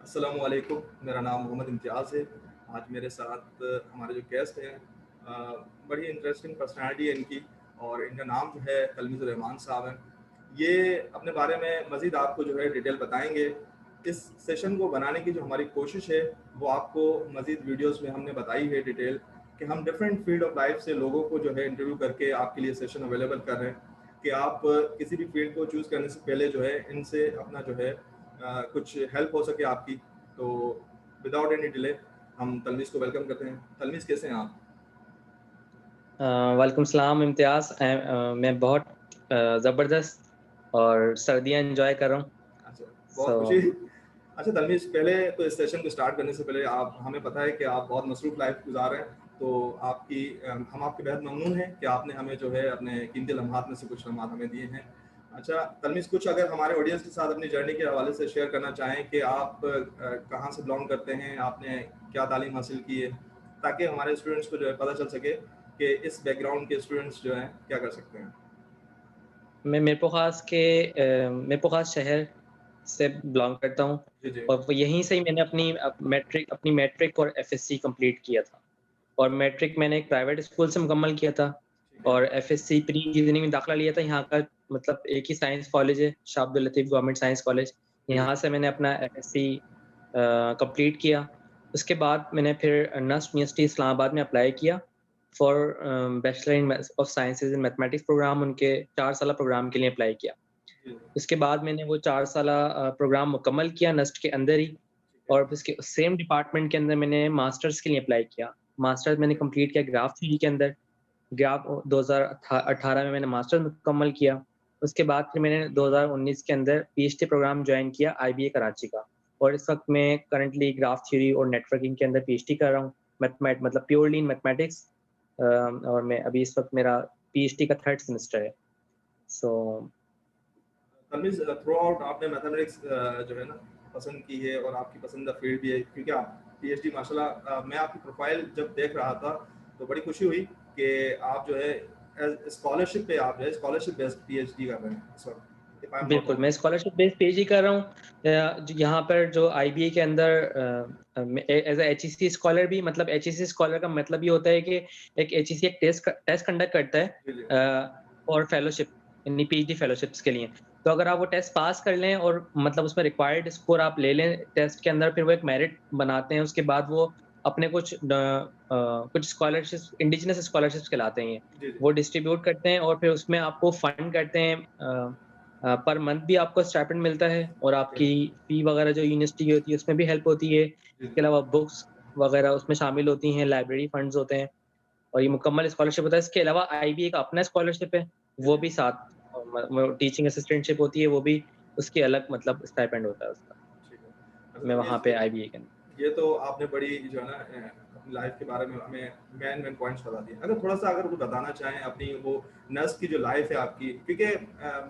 अस्सलामु अलैकुम, मेरा नाम मोहम्मद इम्तियाज़ है। आज मेरे साथ हमारे जो गेस्ट हैं बड़ी इंटरेस्टिंग पर्सनैलिटी है इनकी और इनका नाम जो है तलमीज़ुर रहमान साहब हैं। ये अपने बारे में मज़ीद आपको जो है डिटेल बताएँगे। इस सेशन को बनाने की जो हमारी कोशिश है, वो आपको मज़ीद वीडियोज़ में हमने बताई है डिटेल कि हम डिफरेंट फ़ील्ड ऑफ लाइफ़ से लोगों को जो है इंटरव्यू करके आपके लिए सेशन अवेलेबल कर रहे हैं कि आप किसी भी फ़ील्ड को चूज़ करने से पहले जो है इनसे अपना जो है कुछ हेल्प हो सके आपकी। तो विदाउट एनी डिले हम तलमीज़ को वेलकम करते हैं। तलमीज़ कैसे हैं आप? वालेकुम सलाम इम्तियाज़। मैं बहुत ज़बरदस्त और सर्दियाँ एन्जॉय कर रहा हूँ। अच्छा, सो बहुत खुशी। अच्छा तलमीज़, पहले तो इस सेशन को स्टार्ट करने से पहले आप हमें पता है कि आप बहुत मसरूफ़ लाइफ़ गुज़ार रहे हैं, तो हम आपके बेहद ममनून हैं कि आपने हमें जो है अपने कीमती लम्हात में से कुछ लम्हात हमें दिए हैं। अच्छा तलमीज़, कुछ अगर हमारे ऑडियंस के साथ अपनी जर्नी के हवाले से शेयर करना चाहें कि आप कहाँ से बिलॉन्ग करते हैं, आपने क्या तालीम हासिल की है, ताकि हमारे स्टूडेंट्स को जो है पता चल सके कि इस बैकग्राउंड के स्टूडेंट्स जो हैं क्या कर सकते हैं? मैं मिरपुख़ास शहर से बिलॉन्ग करता हूँ जी, जी। और वो यहीं से ही मैंने अपनी मैट्रिक और एफएससी कंप्लीट किया था। और मैट्रिक मैंने एक प्राइवेट स्कूल से मुकम्मल किया था ठीक है। और एफएससी प्री इंजीनियरिंग में दाखिला लिया था। यहाँ का मतलब एक ही साइंस कॉलेज है, Shah Abdul Latif government science college. जी, यहाँ से मैंने अपना एफएससी कंप्लीट किया। उसके बाद मैंने फिर नस्ट यूनिवर्सिटी इस्लामाबाद में अप्लाई किया for bachelor in of sciences in mathematics programme, उनके 4 साला प्रोग्राम के लिए अप्लाई किया। जी। उसके बाद मैंने वो 4 साला प्रोग्राम मुकम्मल किया नस्ट के अंदर ही ठीक है। और उसके सेम डिपार्टमेंट के अंदर मैंने मास्टर्स के लिए अप्लाई किया। मास्टर्स मैंने कंप्लीट किया ग्राफ थ्योरी के अंदर। ग्राफ 2018 में मैंने मास्टर्स मुकम्मल किया। उसके बाद फिर मैंने 2019 के अंदर पीएचडी प्रोग्राम जॉइन किया आईबीए कराची का और इस वक़्त मैं करंटली ग्राफ थ्योरी और नेटवर्किंग के अंदर पीएचडी कर रहा हूँ। मतलब प्योरली इन मैथमेटिक्स। और मैं अभी इस वक़्त मेरा पीएचडी का 3rd सेमेस्टर है। सो तमीज़ थ्रू आउट आपने मैथमेटिक्स जो है ना पसंद की है और आपकी पसंदीदा फील्ड भी है, क्योंकि आप पीएचडी माशाल्लाह, मैं आपकी प्रोफाइल जब देख रहा था तो बड़ी खुशी हुई कि आप जो है स्कॉलरशिप पे आप जो है स्कॉलरशिप बेस्ड पीएचडी कर रहे हैं इस वक्त, इफ आई एम नॉट बिल्कुल, मैं रॉन्ग। स्कॉलरशिप बेस्ड पीएचडी कर रहा हूँ। यहाँ पर जो आईबीए के अंदर मैं एज़ अ एचईसी स्कॉलर भी, मतलब एचईसी स्कॉलर का मतलब ये होता है कि एक एचईसी एक टेस्ट कंडक्ट करता है जी, जी। और फेलोशिप, यानी पीएचडी फेलोशिप्स के लिए। तो अगर आप वो टेस्ट पास कर लें और मतलब उसमें रिक्वायर्ड स्कोर आप ले लें टेस्ट के अंदर, फिर वो एक मेरिट बनाते हैं। उसके बाद वो अपने कुछ स्कॉलरशिप्स, इंडिजिनस स्कॉलरशिप्स कहलाते हैं ये। जी, जी। वो डिस्ट्रीब्यूट करते हैं और फिर उसमें आपको फंड करते हैं। पर मंथ भी आपको स्टाइपेंड मिलता है और ठीक है। आपकी फी वगैरह जो यूनिवर्सिटी की होती है उसमें भी हेल्प होती है। जी, इसके जी। अलावा बुक्स वगैरह उसमें शामिल होती हैं, लाइब्रेरी फंड्स होते हैं और ये मुकम्मल स्कॉलरशिप होता है। इसके अलावा आईबीए का अपना स्कॉलरशिप है, जी, वो जी। भी साथ टीचिंग असिस्टेंटशिप होती है, वो भी उसकी अलग मतलब स्टाइपेंड होता है उसका। ठीक है। अच्छा मैं वहाँ पे तमीज़, आईबीए के अंदर। ये तो आपने बड़ी जो है ना अपनी लाइफ के बारे में हमें मेन मेन पॉइंट्स बता दिए। अगर थोड़ा-सा अगर कुछ बताना चाहें अपनी वो नर्स की जो लाइफ है आपकी, क्योंकि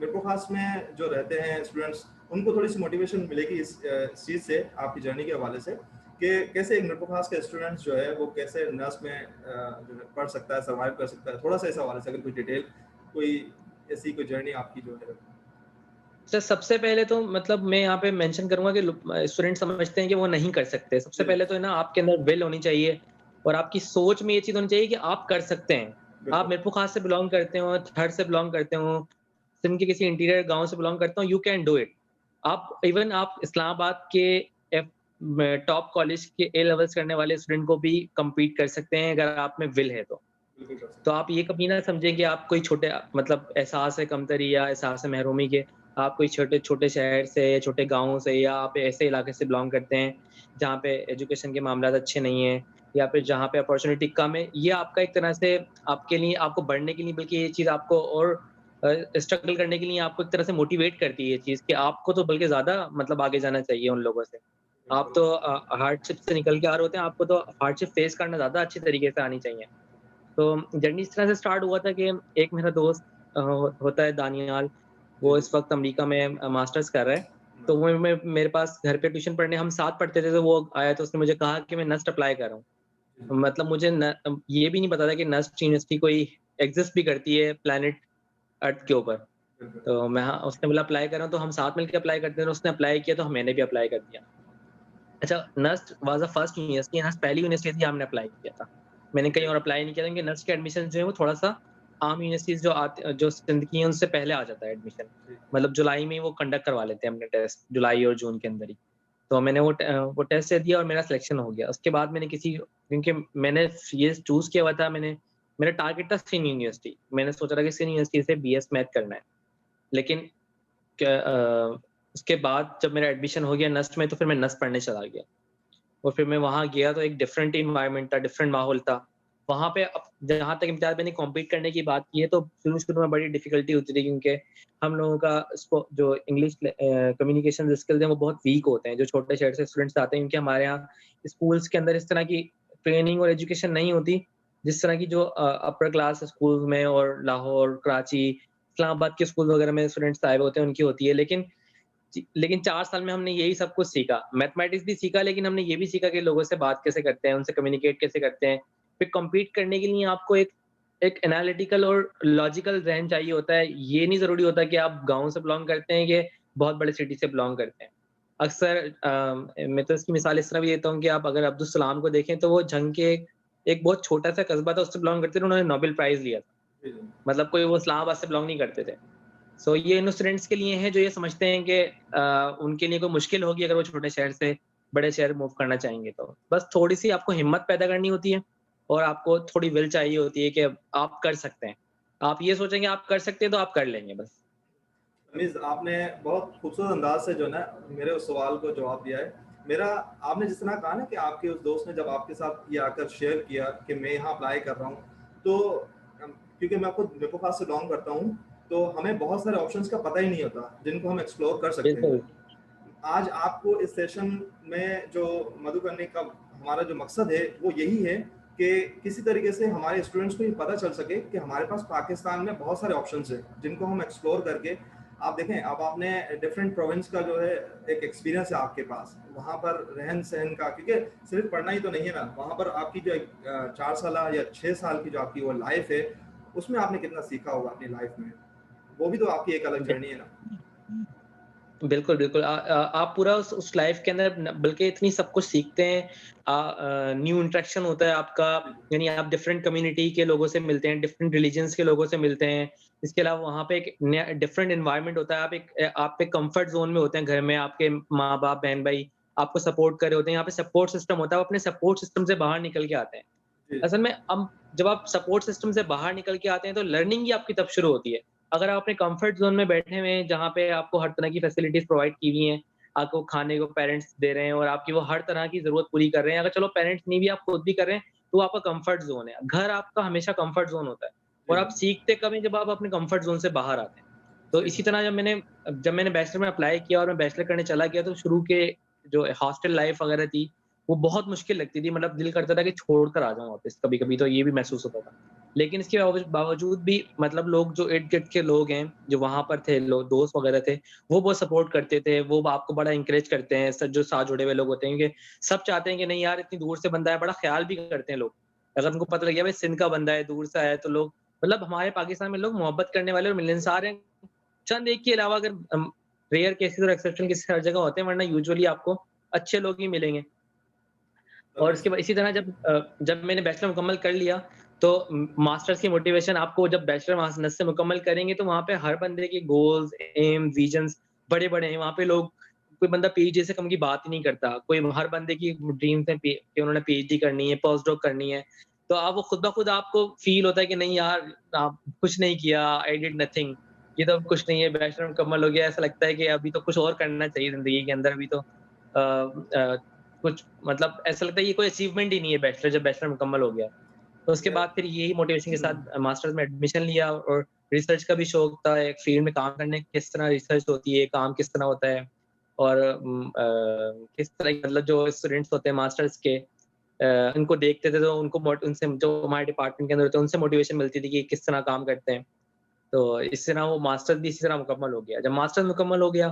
मिरपुर खास में जो रहते हैं स्टूडेंट्स, उनको थोड़ी-सी मोटिवेशन मिलेगी इस चीज़ से, आपकी जर्नी के हवाले से, कि कैसे एक मिरपुर खास का स्टूडेंट्स जो है वो कैसे नर्स में जो है पढ़ सकता है, सर्वाइव कर सकता है। थोड़ा-सा इस हवाले से अगर कोई डिटेल, कोई ऐसी कोई जर्नी आपकी जो है। सबसे पहले तो मतलब मैं यहाँ पे मेंशन करूँगा कि स्टूडेंट समझते हैं कि वो नहीं कर सकते। सबसे जी, जी। पहले तो है ना, आपके अंदर विल होनी चाहिए और आपकी सोच में ये चीज़ होनी चाहिए कि आप कर सकते हैं। आप बिल्कुल। मिरपुर खास से बिलॉन्ग करते हो, थर से बिलॉन्ग करते हो, सिंध के किसी इंटीरियर गाँव से बिलॉन्ग करते हो, यू कैन डू इट। आप इस्लामाबाद के एफ टॉप कॉलेज के ए लेवल्स करने वाले स्टूडेंट को भी कम्पीट कर सकते हैं अगर आप में विल है तो। बिल्कुल कर तो सकते आप ये कभी ना समझें कि आप कोई छोटे मतलब एहसास है कमतरी या एहसास है महरूमी के, आप कोई छोटे-छोटे शहर से या छोटे गाँव से या आप ऐसे इलाके से बिलॉन्ग करते हैं, जहाँ पे एजुकेशन के मामलात अच्छे नहीं हैं या फिर जहाँ पे अपॉर्च्युनिटी कम है। ये आपका एक तरह से आपके लिए, आपको बढ़ने के लिए, बल्कि ये चीज़ आपको और स्ट्रगल करने के लिए आपको एक तरह से मोटिवेट करती है ये चीज़ कि आपको तो बल्कि ज़्यादा मतलब आगे जाना चाहिए उन लोगों से। हैं। आप बिल्कुल। तो हार्डशिप से निकल के आ रहे होते हैं, आपको तो हार्डशिप फेस करना ज़्यादा अच्छी तरीके से आनी चाहिए। तो जर्नी इस तरह से स्टार्ट हुआ था कि एक मेरा दोस्त होता है दानियाल, जी, वो जी। इस वक़्त अमेरिका में मास्टर्स कर रहा है। तो वो मैं मेरे पास घर पे ट्यूशन पढ़ने हम साथ पढ़ते थे, तो वो आया तो उसने मुझे कहा कि मैं नस्ट अप्लाई कर रहा हूँ। जी, मतलब मुझे ये भी नहीं पता था कि नस्ट यूनिवर्सिटी कोई एग्ज़िस्ट भी करती है प्लैनेट अर्थ के ऊपर। बिल्कुल। तो मैं, हाँ, उसने बोला अप्लाई कर रहा हूँ, तो हम साथ मिलके अप्लाई करते हैं, तो उसने अप्लाई किया तो मैंने भी अप्लाई कर दिया। अच्छा, NUST was the first university, NUST पहली यूनिवर्सिटी थी जहाँ मैंने अप्लाई किया था। मैंने कहीं जी, और अप्लाई नहीं किया था क्योंकि नस्ट के एडमिशन जो है वो थोड़ा-सा आम यूनिवर्सिटीज़ जो सिंध की हैं उनसे पहले आ जाता है एडमिशन। जी, मतलब जुलाई में ही वो कंडक्ट करवा लेते हैं अपने टेस्ट, जुलाई और जून के अंदर ही। तो मैंने वो टेस्ट दे दिया और मेरा सिलेक्शन हो गया। उसके बाद मैंने क्योंकि मैंने ये चूज़ किया हुआ था, मेरा टारगेट था सिंध यूनिवर्सिटी। मैंने सोचा था कि सिंध यूनिवर्सिटी से बीएस मैथ करना है। लेकिन उसके बाद जब मेरा एडमिशन हो गया नस्ट में, तो फिर मैं नस्ट पढ़ने चला गया। और फिर मैं वहाँ गया तो एक डिफरेंट एनवायरनमेंट था, डिफरेंट माहौल था। वहाँ पे जहाँ तक इम्तियाज़ मैंने कॉम्पीट करने की बात की है, तो शुरू-शुरू में बड़ी डिफ़िकल्टी होती थी क्योंकि हम लोगों का जो इंग्लिश कम्युनिकेशन स्किल्स हैं, वो बहुत वीक होते हैं, जो छोटे शहर से स्टूडेंट्स आते हैं, क्योंकि हमारे यहाँ स्कूल्स के अंदर इस तरह की ट्रेनिंग और एजुकेशन नहीं होती, जिस तरह की जो अपर क्लास स्कूल्स में और लाहौर, कराची, इस्लामाबाद के स्कूल वगैरह में स्टूडेंट्स आए हुए होते हैं, उनकी होती है। लेकिन 4 साल में हमने यही सब कुछ सीखा। मैथमेटिक्स भी सीखा, लेकिन हमने ये भी सीखा कि लोगों से बात कैसे करते हैं, उनसे कम्युनिकेट कैसे करते हैं। फिर कम्पीट करने के लिए आपको एक एक एनालिटिकल और लॉजिकल ज़हन चाहिए होता है। ये नहीं ज़रूरी होता कि आप गाँव से बिलॉन्ग करते हैं कि बहुत बड़े सिटी से बिलॉन्ग करते हैं। अक्सर मैं तो इसकी मिसाल इस तरह भी देता हूँ कि आप अगर अब्दुल सलाम को देखें, तो वो झंग के एक बहुत छोटा-सा कस्बा था, उससे बिलॉन्ग करते थे, उन्होंने नोबेल प्राइज़ लिया था। जी, जी। मतलब कोई वो इस्लामाबाद से बिलॉन्ग नहीं करते थे। सो ये इन स्टूडेंट्स के लिए हैं जो ये समझते हैं कि उनके लिए कोई मुश्किल होगी अगर वो छोटे शहर से बड़े शहर मूव करना चाहेंगे तो। बस थोड़ी-सी आपको हिम्मत पैदा करनी होती है और आपको थोड़ी विल चाहिए होती है कि आप कर सकते हैं। आप ये सोचेंगे आप कर सकते हैं तो आप कर लेंगे बस। मीन्स आपने बहुत खूबसूरत अंदाज से जो है ना मेरे उस सवाल को जवाब दिया है। मेरा आपने जिस तरह कहा ना कि आपके उस दोस्त ने जब आपके साथ ये आकर शेयर किया कि मैं यहाँ अप्लाई कर रहा हूँ, तो क्योंकि मैं खुद मेको से बिलॉन्ग करता हूँ, तो हमें बहुत सारे ऑप्शंस का पता ही नहीं होता जिनको हम एक्सप्लोर कर सकते हैं। बिल्कुल, आज आपको इस सेशन में जो मधु करने का हमारा जो मकसद है वो यही है कि किसी तरीके से हमारे स्टूडेंट्स को ये पता चल सके कि हमारे पास पाकिस्तान में बहुत सारे ऑप्शंस हैं जिनको हम एक्सप्लोर करके आप देखें। अब आपने डिफरेंट प्रोविंस का जो है एक एक्सपीरियंस है आपके पास, वहाँ पर रहन सहन का, क्योंकि सिर्फ पढ़ना ही तो नहीं है ना, वहाँ पर आपकी जो 4 साल या 6 साल की जो आपकी वो लाइफ है, उसमें आपने कितना सीखा होगा अपनी लाइफ में, वो भी तो आपकी एक अलग जर्नी है ना। बिल्कुल, बिल्कुल। आप पूरा उस लाइफ़ के अंदर बल्कि इतनी सब कुछ सीखते हैं। न्यू इंटरेक्शन होता है आपका, जी, यानी आप डिफरेंट कम्युनिटी के लोगों से मिलते हैं, डिफरेंट रिलिजन्स के लोगों से मिलते हैं। इसके अलावा वहाँ पे एक नया डिफरेंट एनवायरनमेंट होता है। आप एक कम्फर्ट ज़ोन में होते हैं, घर में आपके माँ-बाप, बहन-भाई आपको सपोर्ट कर रहे होते हैं। यहाँ पे सपोर्ट सिस्टम होता है, आप अपने सपोर्ट सिस्टम से बाहर निकल के आते हैं। जी, असल में जब आप सपोर्ट सिस्टम से बाहर निकल के आते हैं, तो लर्निंग ही आपकी तब शुरू होती है। अगर आप अपने कंफर्ट ज़ोन में बैठे हुए हैं, जहाँ पे आपको हर तरह की फैसिलिटीज़ प्रोवाइड की हुई हैं, आपको खाने को पेरेंट्स दे रहे हैं और आपकी वो हर तरह की ज़रूरत पूरी कर रहे हैं। अगर चलो पेरेंट्स नहीं भी, आप खुद भी कर रहे हैं, तो वो आपका कंफर्ट ज़ोन है। घर आपका हमेशा कंफर्ट ज़ोन होता है जी, और आप सीखते कब हैं, जब आप अपने कंफर्ट ज़ोन से बाहर आते हैं। तो सही इसी बात। तरह जब मैंने बैचलर में अप्लाई किया और मैं बैचलर करने चला गया, तो शुरू के जो हॉस्टल लाइफ़ वगैरह थी, वो बहुत मुश्किल लगती थी। मतलब दिल करता था कि छोड़ कर आ जाऊँ वापस, कभी-कभी तो ये भी महसूस होता था। लेकिन इसके बावजूद भी मतलब लोग जो इर्द-गिर्द के लोग हैं, जो वहाँ पर थे लोग दोस्त वगैरह थे, वो बहुत सपोर्ट करते थे, वो आपको बड़ा एनकरेज करते हैं, जो साथ जुड़े हुए लोग होते हैं, क्योंकि सब चाहते हैं कि नहीं यार इतनी दूर से बंदा है, बड़ा ख़्याल भी करते हैं लोग। अगर उनको पता लग गया भाई सिंध का बंदा है, दूर से आया है, तो लोग मतलब हमारे पाकिस्तान में लोग मोहब्बत करने वाले और मिलनसार हैं। चंद एक के अलावा अगर रेयर केसेस और एक्सेप्शन केसेस हर जगह होते हैं, वरना यूजुअली आपको अच्छे लोग ही मिलेंगे। और मीन्स उसके बाद इसी तरह जब मैंने बैचलर मुकम्मल कर लिया, तो मास्टर्स की मोटिवेशन आपको जब बैचलर मास्टर्स से मुकम्मल करेंगे, तो वहाँ पे हर बंदे के गोल्स, एम, विजन्स बड़े-बड़े हैं। वहाँ पे लोग कोई बंदा पीएचडी से कम की बात ही नहीं करता। कोई हर बंदे की ड्रीम्स है कि उन्होंने पीएचडी करनी है, पोस्ट-डॉक करनी है। तो आप वो खुद ब खुद आपको फ़ील होता है कि नहीं यार, आप कुछ नहीं किया, आई डिड नथिंग। ये तो अब कुछ नहीं है, बैचलर मुकम्मल हो गया, ऐसा लगता है कि अभी तो कुछ और करना चाहिए ज़िंदगी के अंदर, अभी तो कुछ मतलब ऐसा लगता है ये कोई अचीवमेंट ही नहीं है बैचलर, जब बैचलर मुकम्मल हो गया। तो उसके मैं बाद फिर यही मोटिवेशन के साथ मास्टर्स में एडमिशन लिया और रिसर्च का भी शौक था, एक फील्ड में काम करने किस तरह रिसर्च होती है, काम किस तरह होता है और किस तरह मतलब जो स्टूडेंट्स होते हैं मास्टर्स के उनको देखते थे तो उनको उनसे जो हमारे डिपार्टमेंट के अंदर होते हैं उनसे मोटिवेशन मिलती थी कि किस तरह काम करते हैं। तो इस तरह वो मास्टर्स भी इसी तरह मुकम्मल हो गया। जब मास्टर्स मुकम्मल हो गया,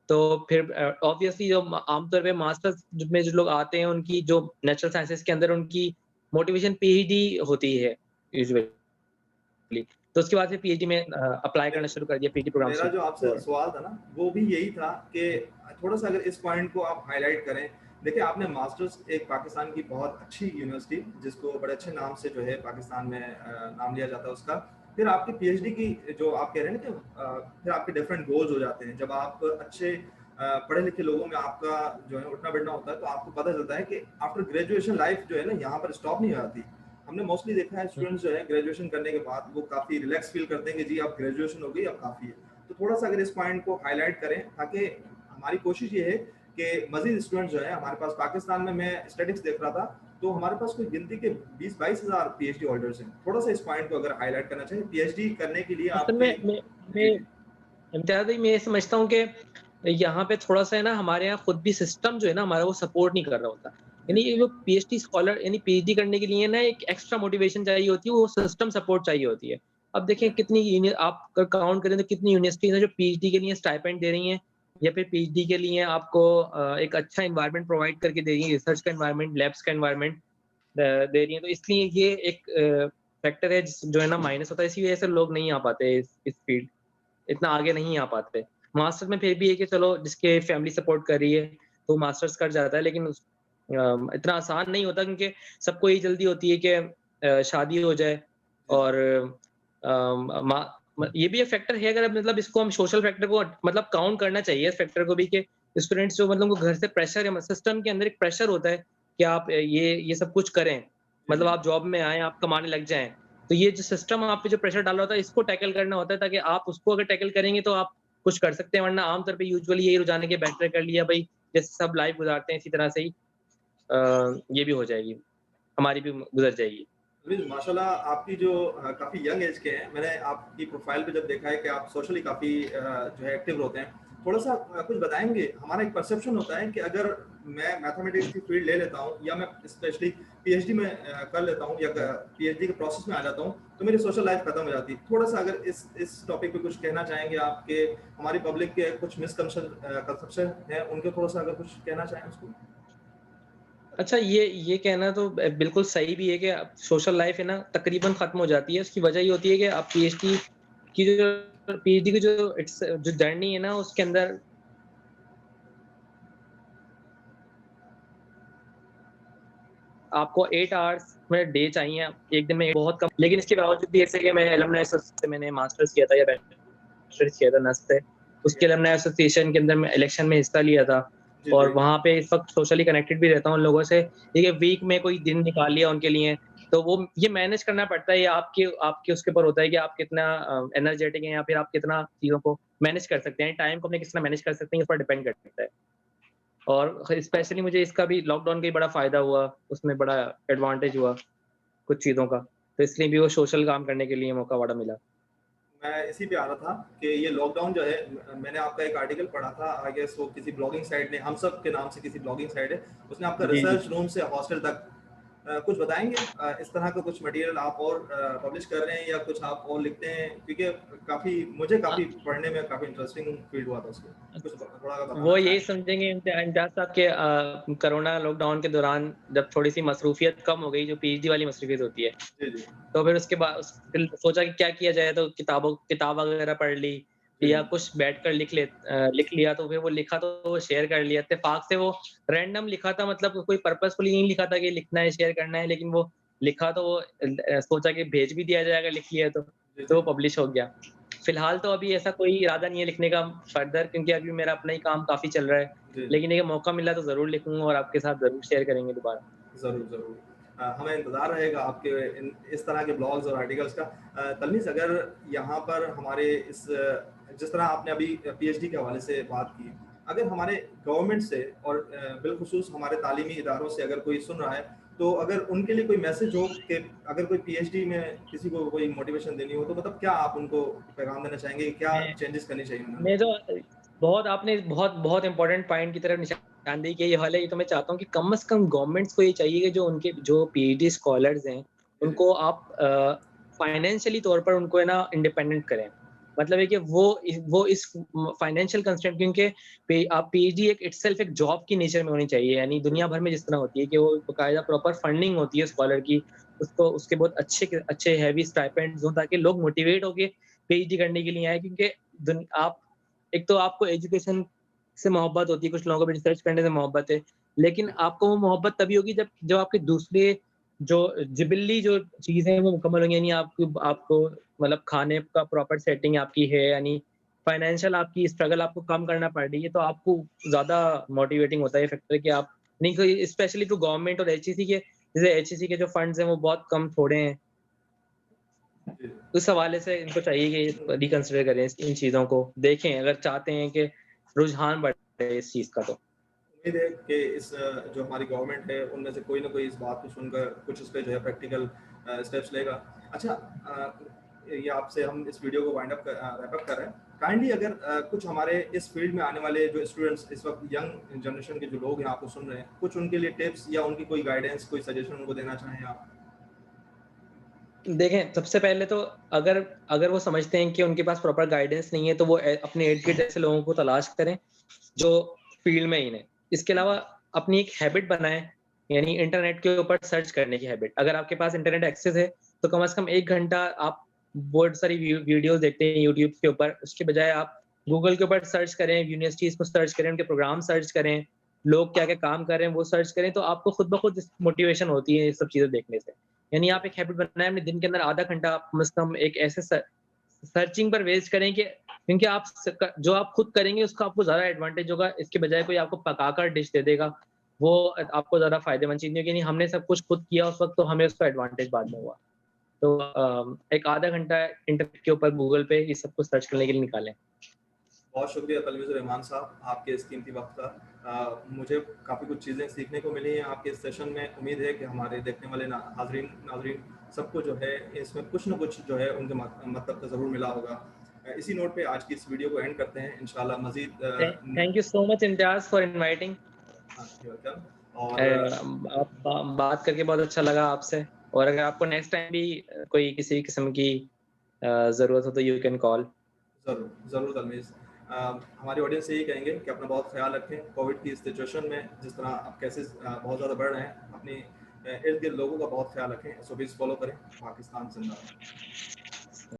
तो फिर ऑब्वियसली जो आमतौर पे मास्टर्स में जो लोग आते हैं, उनकी जो नेचुरल साइंसेज़ के अंदर उनकी मोटिवेशन पीएचडी होती है यूजुअली। तो उसके बाद फिर पीएचडी में अप्लाई करना शुरू कर दिया, पीएचडी प्रोग्राम मेरा शुरू जो आपसे और सवाल था ना वो भी यही था कि थोड़ा सा अगर इस पॉइंट को आप हाईलाइट करें देखिए, आपने मास्टर्स एक पाकिस्तान की बहुत अच्छी यूनिवर्सिटी, जिसको बड़े अच्छे नाम से जो है पाकिस्तान में नाम लिया जाता है उसका। फिर आपकी पीएचडी की जो आप कह रहे हैं ना कि फिर आपके डिफरेंट गोल्स हो जाते हैं। जब आप अच्छे पढ़े लिखे लोगों में आपका जो है उठना-बैठना होता है, तो आपको पता चलता है कि आफ्टर ग्रेजुएशन लाइफ जो है ना यहाँ पर स्टॉप नहीं हो जाती। हमने मोस्टली देखा है हुँ, स्टूडेंट्स जो है ग्रेजुएशन करने के बाद वो काफ़ी रिलैक्स फील करते हैं कि जी अब ग्रेजुएशन हो गई, अब काफ़ी है। तो थोड़ा-सा अगर इस पॉइंट को हाइलाइट करें, ताकि हमारी कोशिश ये है कि मज़ीद स्टूडेंट जो है हमारे पास पाकिस्तान में, मैं स्टैटिस्टिक्स देख रहा था, तो हमारे पास कोई गिनती के 20-22 हज़ार पीएचडी होल्डर्स हैं। थोड़ा-सा इस पॉइंट को अगर हाइलाइट करना चाहिए, पीएचडी करने के लिए असल आपकी। में मैं जी, जी। इम्तियाज़ भाई मैं ये समझता हूँ कि यहाँ पे थोड़ा-सा है ना हमारे यहाँ खुद भी सिस्टम जो है ना हमारा वो सपोर्ट नहीं कर रहा होता। जी, यानी ये जो पीएचडी स्कॉलर यानी पीएचडी करने के लिए ना एक एक्स्ट्रा मोटिवेशन चाहिए होती है, वो सिस्टम सपोर्ट चाहिए होती है। अब देखें कितनी आप अगर काउंट करें तो कितनी यूनिवर्सिटीज़ हैं जो पीएचडी के लिए स्टाइपेंड दे रही हैं या फिर पीएचडी के लिए आपको एक अच्छा एनवायरनमेंट प्रोवाइड करके दे रही हैं, रिसर्च का एनवायरनमेंट, लैब्स का एनवायरनमेंट दे रही हैं। तो इसलिए ये एक फैक्टर है जो है ना माइनस होता है, इसी वजह से लोग नहीं आ पाते इस फील्ड इतना आगे नहीं आ पाते। मास्टर्स में फिर भी है कि चलो जिसके फैमिली सपोर्ट कर रही है, तो मास्टर्स कर जाता है लेकिन इतना आसान नहीं होता क्योंकि सबको यही जल्दी होती है कि शादी हो जाए जी, और मा ये भी एक फैक्टर है अगर मतलब इसको हम सोशल फैक्टर को मतलब काउंट करना चाहिए इस फैक्टर को भी कि स्टूडेंट्स जो मतलब वो घर से प्रेशर है सिस्टम के अंदर एक प्रेशर होता है कि आप ये सब कुछ करें। जी, मतलब जी। आप जॉब में आएँ, आप कमाने लग जाएँ। तो ये जो सिस्टम आप पे जो प्रेशर डाल रहा होता है, इसको टैकल करना होता है ताकि आप उसको अगर टैकल करेंगे तो आप कुछ कर सकते हैं, वरना आम तौर पे यूजुअली यही रुझान है कि बेटर कर लिया भई, जैसे सब लाइफ गुज़ारते हैं इसी तरह से ही ये भी हो जाएगी, हमारी भी गुज़र जाएगी। जी, माशाल्लाह आपकी जो काफ़ी यंग एज के हैं। मैंने आपकी प्रोफ़ाइल पे जब देखा है कि आप सोशली काफ़ी जो है एक्टिव होते हैं। थोड़ा-सा कुछ बताएँगे? हमारा एक परसेप्शन होता है कि अगर मैं मैथमेटिक्स की फ़ील्ड ले लेता हूँ या मैं स्पेशली पीएचडी में कर लेता हूँ या पीएचडी के प्रोसेस में आ जाता हूँ, तो मेरी सोशल लाइफ़ खत्म हो जाती है। थोड़ा-सा अगर इस टॉपिक पे कुछ कहना चाहेंगे आप कि हमारी पब्लिक के कुछ कंसेप्शन है, उनको थोड़ा-सा अगर कुछ कहना चाहें उसको? अच्छा ये कहना तो बिल्कुल सही भी है कि सोशल लाइफ़ है ना तकरीबन ख़त्म हो जाती है, उसकी वजह ये होती है कि आप पीएचडी की जो जर्नी है ना उसके अंदर आपको 8 आवर्स में डे चाहिए, एक दिन में बहुत कम लेकिन इसके बावजूद भी जैसे कि मैं एलुमनाई एसोसिएशन से मैंने मास्टर्स किया था या बैचलर्स किया था नस्ट से, ठीक उसके है। एलुमनाई एसोसिएशन के अंदर मैं इलेक्शन में हिस्सा लिया था जी, और जी। वहाँ पे इस वक़्त सोशली कनेक्टेड भी रहता हूँ उन लोगों से। देखिए वीक में कोई दिन निकाल लिया उनके लिए, तो वो ये मैनेज करना पड़ता है, ये आपके आपके उसके ऊपर होता है कि आप कितना एनर्जेटिक हैं या फिर आप कितना चीज़ों को मैनेज कर सकते हैं, टाइम को अपने किस तरह मैनेज कर सकते हैं, इस पर डिपेंड करता है। और स्पेशली मुझे इसका भी लॉकडाउन का भी बड़ा फ़ायदा हुआ, उसमें बड़ा एडवांटेज हुआ कुछ चीज़ों का, तो इसलिए भी वो सोशल काम करने के लिए मौका बड़ा मिला। मैं इसी पे आ रहा था कि ये लॉकडाउन जो है, मैंने आपका एक आर्टिकल पढ़ा था, आई गेस वो किसी ब्लॉगिंग साइट ने, हम सब के नाम से किसी ब्लॉगिंग साइट है, उसने आपका जी, जी। रिसर्च रूम से हॉस्टल तक कुछ बताएंगे? इस तरह का कुछ मटेरियल आप और पब्लिश कर रहे हैं या कुछ आप और लिखते हैं? क्योंकि मुझे अ, काफ़ी पढ़ने में काफ़ी इंटरेस्टिंग फील हुआ था उसको। कुछ थोड़ा सा वो बताना यही चाहें? समझेंगे इम्तियाज़ साहब के कोरोना लॉकडाउन के दौरान जब थोड़ी-सी मसरूफ़ियत कम हो गई, जो पीएचडी वाली मसरूफ़ियत होती है, जी, जी। तो फिर उसके बाद फिर सोचा कि क्या किया जाए, तो किताब वगैरह पढ़ ली जी, या जी। कुछ बैठकर लिख लिया, तो फिर वो लिखा तो वो शेयर कर लिया। इत्तेफ़ाक से वो रैंडम लिखा था, मतलब कोई पर्पसफुली नहीं लिखा था कि लिखना है, शेयर करना है, लेकिन वो लिखा तो वो सोचा कि भेज भी दिया जाएगा लिख लिया जी, तो जी। वो पब्लिश हो गया। फिलहाल तो अभी ऐसा कोई इरादा नहीं है लिखने का फर्दर, क्योंकि अभी मेरा अपना ही काम काफ़ी चल रहा है। जी, जी। लेकिन अगर मौका मिला तो ज़रूर लिखूँगा और आपके साथ ज़रूर शेयर करेंगे दोबारा। ज़रूर, ज़रूर। हमें इंतज़ार रहेगा आपके इस तरह के ब्लॉग्स और आर्टिकल्स का। तलमीज़, अगर यहाँ पर हमारे जिस तरह आपने अभी पीएचडी के हवाले से बात की, अगर हमारे गवर्नमेंट से और बिलख़ुसूस हमारे तालीमी इदारों से अगर कोई सुन रहा है, तो अगर उनके लिए कोई मैसेज हो कि अगर कोई पीएचडी में किसी को कोई मोटिवेशन देनी हो, तो मतलब क्या आप उनको पैगाम देना चाहेंगे? क्या मैं चेंजेस करनी चाहिए उन्हें? मैं तो बहुत आपने बहुत बहुत इम्पोर्टेंट पॉइंट की तरफ निशानदेही की है ये वाला। ये तो मैं चाहता हूँ कि कम से कम गवर्नमेंट्स को ये चाहिए कि जो उनके जो पीएचडी स्कॉलर्स हैं, जी, जी। उनको आप फाइनेंशियली तौर पर उनको है ना इंडिपेंडेंट करें। मतलब है कि वो इस फाइनेंशियल कंस्ट्रेंट, क्योंकि आप पीएचडी एक इटसेल्फ एक जॉब की नेचर में होनी चाहिए। यानी जी, दुनिया भर में जिस तरह होती है कि वो बाकायदा प्रॉपर फंडिंग होती है स्कॉलर की, उसको उसके बहुत अच्छे हेवी स्टाइपेंड्स हों ताकि लोग मोटिवेट होके पीएचडी करने के लिए आएँ, क्योंकि आप एक तो आपको एजुकेशन से मोहब्बत होती है, कुछ लोगों को भी रिसर्च करने से मोहब्बत है। लेकिन आपको वो मोहब्बत तभी होगी जब आपके दूसरे जो जिबिल्ली जो चीज़ें हैं वो मुकम्मल होंगी, यानी आपको आपको मतलब खाने का प्रॉपर सेटिंग आपकी है, यानी फाइनेंशियल आपकी स्ट्रगल आपको कम करना पड़ रही है, तो आपको ज़्यादा मोटिवेटिंग होता है ये फैक्टर कि आप नहीं कोई स्पेशली टू गवर्नमेंट और एचईसी के, जैसे एचईसी के जो फंड्स हैं वो बहुत कम थोड़े हैं। जी। उस हवाले से इनको चाहिए कि रिकंसिडर करें इन चीज़ों को, देखें अगर चाहते हैं कि रुझान बढ़े इस चीज़ का तो। उम्मीद है कि इस जो हमारी गवर्नमेंट है उनमें से कोई ना कोई इस बात को सुनकर कुछ इस पे जो है प्रैक्टिकल स्टेप्स लेगा। अच्छा, ये आपसे हम इस वीडियो को वाइंड अप रैप अप कर रहे हैं। काइंडली अगर कुछ हमारे इस फील्ड में आने वाले जो स्टूडेंट्स इस वक्त यंग जनरेशन के जो लोग हैं आपको सुन रहे हैं, कुछ उनके लिए टिप्स या उनकी कोई गाइडेंस, कोई सजेशन उनको देना चाहें आप? देखें, सबसे पहले तो अगर अगर वो समझते हैं कि उनके पास प्रॉपर गाइडेंस नहीं है, तो वो अपने इर्द-गिर्द ऐसे लोगों को तलाश करें, जो फील्ड में इन है। इसके अलावा अपनी एक हैबिट बनाएँ, यानी इंटरनेट के ऊपर सर्च करने की हैबिट। अगर आपके पास इंटरनेट एक्सेस है, तो कम से कम 1 घंटा आप बहुत सारी वीडियोज़ देखते हैं यूट्यूब के ऊपर, उसके बजाय आप गूगल के ऊपर सर्च करें, यूनिवर्सिटीज़ को सर्च करें, उनके प्रोग्राम सर्च करें, लोग क्या-क्या काम कर रहे हैं, वो सर्च करें, तो आपको खुद ब खुद मोटिवेशन होती है ये सब चीज़ें देखने से। यानी आप एक हैबिट बनाएँ, अपने दिन के अंदर आधा घंटा आप कम से कम एक ऐसे सर्चिंग पर वेस्ट करें कि क्योंकि आप जो आप खुद करेंगे उसका आपको ज़्यादा एडवांटेज होगा, इसके बजाय कोई आपको पकाकर डिश दे देगा, वो आपको ज़्यादा फ़ायदेमंद चीज़ नहीं होगी। यानी हमने सब कुछ खुद किया उस वक़्त, तो हमें उसका एडवांटेज बाद में हुआ। तो एक आधा घंटा इंटरनेट के ऊपर गूगल पे ये सब कुछ सर्च करने के लिए निकालें। बहुत शुक्रिया तलमीज़ रहमान साहब, आपके इस कीमती वक़्त का। मुझे काफ़ी कुछ चीज़ें सीखने को मिली हैं आपके इस सेशन में। उम्मीद है कि हमारे देखने वाले नाज़रीन सबको जो है इसमें कुछ न कुछ जो है उनके मतलब का ज़रूर मिला होगा। इसी नोट पे आज की इस वीडियो को एंड करते हैं। इंशाल्लाह मज़ीद thank you so much Imtiaz for inviting. हाँ, वेलकम। और आप बात करके बहुत अच्छा लगा आपसे, और अगर आपको नेक्स्ट टाइम भी कोई किसी किस्म की ज़रूरत हो तो यू कैन कॉल। ज़रूर, ज़रूर तलमीज़। हमारी ऑडियंस से यही कहेंगे कि अपना बहुत ख़्याल रखें। कोविड की इस सिचुएशन में जिस तरह अब केसेज़ बहुत ज़्यादा बढ़ रहे हैं, अपनी इर्द-गिर्द लोगों का बहुत ख़्याल रखें। एसओपीज़ फ़ॉलो करें। पाकिस्तान ज़िंदाबाद।